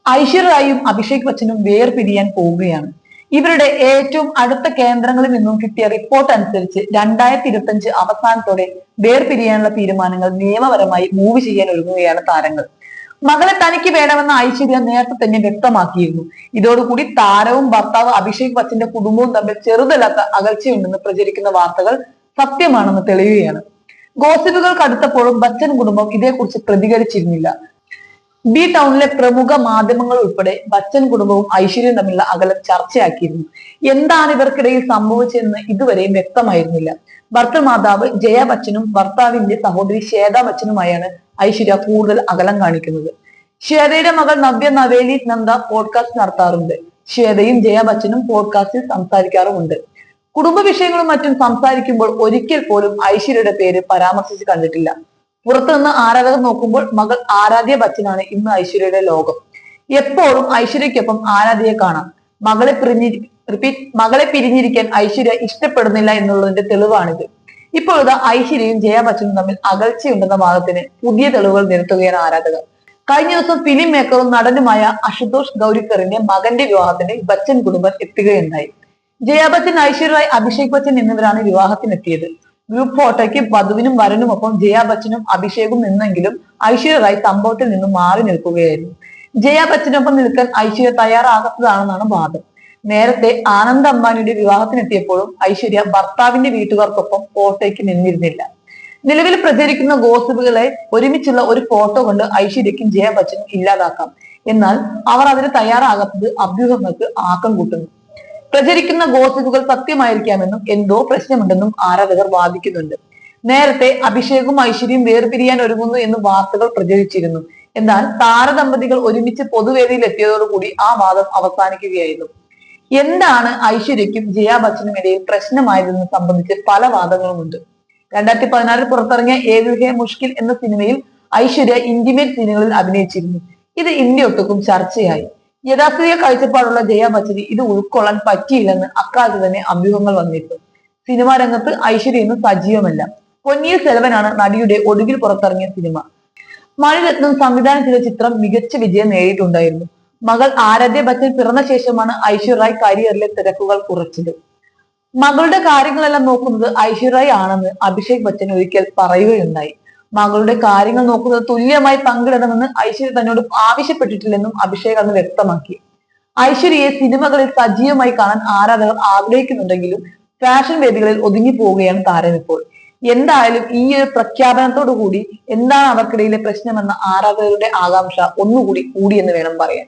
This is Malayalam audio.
ഐശ്വര്യ റായും അഭിഷേക് ബച്ചനും വേർപിരിയാൻ പോവുകയാണ്. ഇവരുടെ ഏറ്റവും അടുത്ത കേന്ദ്രങ്ങളിൽ നിന്നും കിട്ടിയ റിപ്പോർട്ട് അനുസരിച്ച് 2025 അവസാനത്തോടെ വേർപിരിയാനുള്ള തീരുമാനങ്ങൾ നിയമപരമായി മൂവ് ചെയ്യാൻ ഒരുങ്ങുകയാണ് താരങ്ങൾ. മകളെ തനിക്ക് വേണമെന്ന ഐശ്വര്യ നേരത്തെ തന്നെ വ്യക്തമാക്കിയിരുന്നു. ഇതോടുകൂടി താരവും ഭർത്താവ് അഭിഷേക് ബച്ചന്റെ കുടുംബവും തമ്മിൽ ചെറുതല്ലാത്ത അകൽച്ചയുണ്ടെന്ന് പ്രചരിക്കുന്ന വാർത്തകൾ സത്യമാണെന്ന് തെളിയുകയാണ്. ഗോസിപ്പുകൾ കടുത്തപ്പോഴും ബച്ചൻ കുടുംബം ഇതേക്കുറിച്ച് പ്രതികരിച്ചിരുന്നില്ല. ബി ടൗണിലെ പ്രമുഖ മാധ്യമങ്ങൾ ഉൾപ്പെടെ ബച്ചൻ കുടുംബവും ഐശ്വര്യയും തമ്മിലുള്ള അകലം ചർച്ചയാക്കിയിരുന്നു. എന്താണ് ഇവർക്കിടയിൽ സംഭവിച്ചതെന്ന് ഇതുവരെയും വ്യക്തമായിരുന്നില്ല. ഭർത്തൃമാതാവ് ജയ ബച്ചനും ഭർത്താവിന്റെ സഹോദരി ശ്വേത ബച്ചനുമായാണ് ഐശ്വര്യ കൂടുതൽ അകലം കാണിക്കുന്നത്. ശ്വേതയുടെ മകൾ നവ്യ നവേലി നന്ദ പോഡ്കാസ്റ്റ് നടത്താറുണ്ട്. ശ്വേതയും ജയ ബച്ചനും പോഡ്കാസ്റ്റിൽ സംസാരിക്കാറുമുണ്ട്. കുടുംബ വിഷയങ്ങളും മറ്റും സംസാരിക്കുമ്പോൾ ഒരിക്കൽ പോലും ഐശ്വര്യയുടെ പേര് പരാമർശിച്ച് കണ്ടിട്ടില്ല. പുറത്തുനിന്ന് ആരാധകർ നോക്കുമ്പോൾ മകൾ ആരാധ്യ ബച്ചനാണ് ഇന്ന് ഐശ്വര്യയുടെ ലോകം. എപ്പോഴും ഐശ്വര്യക്കൊപ്പം ആരാധ്യയെ കാണാം. മകളെ പിരിഞ്ഞിരിക്കാൻ ഐശ്വര്യ ഇഷ്ടപ്പെടുന്നില്ല എന്നുള്ളതിന്റെ തെളിവാണിത്. ഇപ്പോഴത്തെ ഐശ്വര്യയും ജയ ബച്ചനും തമ്മിൽ അകൽച്ചയുണ്ടെന്ന വാദത്തിന് പുതിയ തെളിവുകൾ നിരത്തുകയാണ് ആരാധകർ. കഴിഞ്ഞ ദിവസം ഫിലിം മേക്കറും നടനുമായ അശുതോഷ് ഗൗരിക്കറിന്റെ മകന്റെ വിവാഹത്തിന് ബച്ചൻ കുടുംബം എത്തുകയുണ്ടായി. ജയ ബച്ചൻ, ഐശ്വര്യ റായ്, അഭിഷേക് ബച്ചൻ എന്നിവരാണ് വിവാഹത്തിനെത്തിയത്. ഗ്രൂപ്പ് ഫോട്ടോയ്ക്ക് വധുവിനും വരനുമൊപ്പം ജയ ബച്ചനും അഭിഷേകും നിന്നെങ്കിലും ഐശ്വര്യ റായ് സംഭവത്തിൽ നിന്നും മാറി നിൽക്കുകയായിരുന്നു. ജയ ബച്ചനൊപ്പം നിൽക്കാൻ ഐശ്വര്യ തയ്യാറാകാത്തതാണെന്നാണ് വാദം. നേരത്തെ ആനന്ദ് അംബാനിയുടെ വിവാഹത്തിനെത്തിയപ്പോഴും ഐശ്വര്യ ഭർത്താവിന്റെ വീട്ടുകാർക്കൊപ്പം ഫോട്ടോയ്ക്ക് നിന്നിരുന്നില്ല. നിലവിൽ പ്രചരിക്കുന്ന ഗോസിപ്പുകളെ ഒരുമിച്ചുള്ള ഒരു ഫോട്ടോ കൊണ്ട് ഐശ്വര്യക്കും ജയ ബച്ചനും ഇല്ലാതാക്കാം. എന്നാൽ അവർ അതിന് തയ്യാറാകാത്തത് അഭ്യൂഹങ്ങൾക്ക് ആക്കം കൂട്ടുന്നു. പ്രചരിക്കുന്ന ഗോസിപ്പുകൾ സത്യമായിരിക്കാമെന്നും എന്തോ പ്രശ്നമുണ്ടെന്നും ആരാധകർ വാദിക്കുന്നുണ്ട്. നേരത്തെ അഭിഷേകും ഐശ്വര്യയും വേർപിരിയാൻ ഒരുങ്ങുന്നു എന്ന് വാർത്തകൾ പ്രചരിച്ചിരുന്നു. എന്നാൽ താരദമ്പതികൾ ഒരുമിച്ച് പൊതുവേദിയിൽ എത്തിയതോടുകൂടി ആ വാദം അവസാനിക്കുകയായിരുന്നു. എന്താണ് ഐശ്വര്യയ്ക്കും ജയ ബച്ചനും ഇടയിൽ പ്രശ്നമായതെന്ന് സംബന്ധിച്ച് പല വാദങ്ങളുമുണ്ട്. 2016 പുറത്തിറങ്ങിയ ഏക് ഹേ മുഷ്കിൽ എന്ന സിനിമയിൽ ഐശ്വര്യ ഇന്റിമേറ്റ് സീനുകളിൽ അഭിനയിച്ചിരുന്നു. ഇത് ഇന്ത്യ ഒട്ടുക്കും ചർച്ചയായി. യഥാസ്ഥിതിക കാഴ്ചപ്പാടുള്ള ജയ ബച്ചന് ഇത് ഉൾക്കൊള്ളാൻ പറ്റിയില്ലെന്ന് അക്കാലത്ത് തന്നെ അഭ്യൂഹങ്ങൾ വന്നിരുന്നു. സിനിമാ രംഗത്ത് ഐശ്വര്യ ഇന്ന് സജീവമല്ല. പൊന്നിയിൻ സെൽവനാണ് നടിയുടെ ഒടുവിൽ പുറത്തിറങ്ങിയ സിനിമ. മണിരത്നം സംവിധാനം ചെയ്ത ചിത്രം മികച്ച വിജയം നേടിയിട്ടുണ്ടായിരുന്നു. മകൾ ആരാധ്യ ബച്ചൻ പിറന്ന ശേഷമാണ് ഐശ്വര്യ റായ് കരിയറിലെ തിരക്കുകൾ കുറച്ചത്. മകളുടെ കാര്യങ്ങളെല്ലാം നോക്കുന്നത് ഐശ്വര്യ റായ് ആണെന്ന് അഭിഷേക് ബച്ചൻ ഒരിക്കൽ പറയുകയുണ്ടായി. മകളുടെ കാര്യങ്ങൾ നോക്കുന്നത് തുല്യമായി പങ്കിടണമെന്ന് ഐശ്വര്യ തന്നോട് ആവശ്യപ്പെട്ടിട്ടില്ലെന്നും അഭിഷേക് അന്ന് വ്യക്തമാക്കി. ഐശ്വര്യയെ സിനിമകളിൽ സജീവമായി കാണാൻ ആരാധകർ ആഗ്രഹിക്കുന്നുണ്ടെങ്കിലും ഫാഷൻ വേദികളിൽ ഒതുങ്ങി പോവുകയാണ് താരം ഇപ്പോൾ. എന്തായാലും ഈ ഒരു പ്രഖ്യാപനത്തോടു കൂടി എന്താണ് അവർക്കിടയിലെ പ്രശ്നമെന്ന ആരാധകരുടെ ആകാംക്ഷ ഒന്നുകൂടി കൂടിയെന്ന് വേണം പറയാൻ.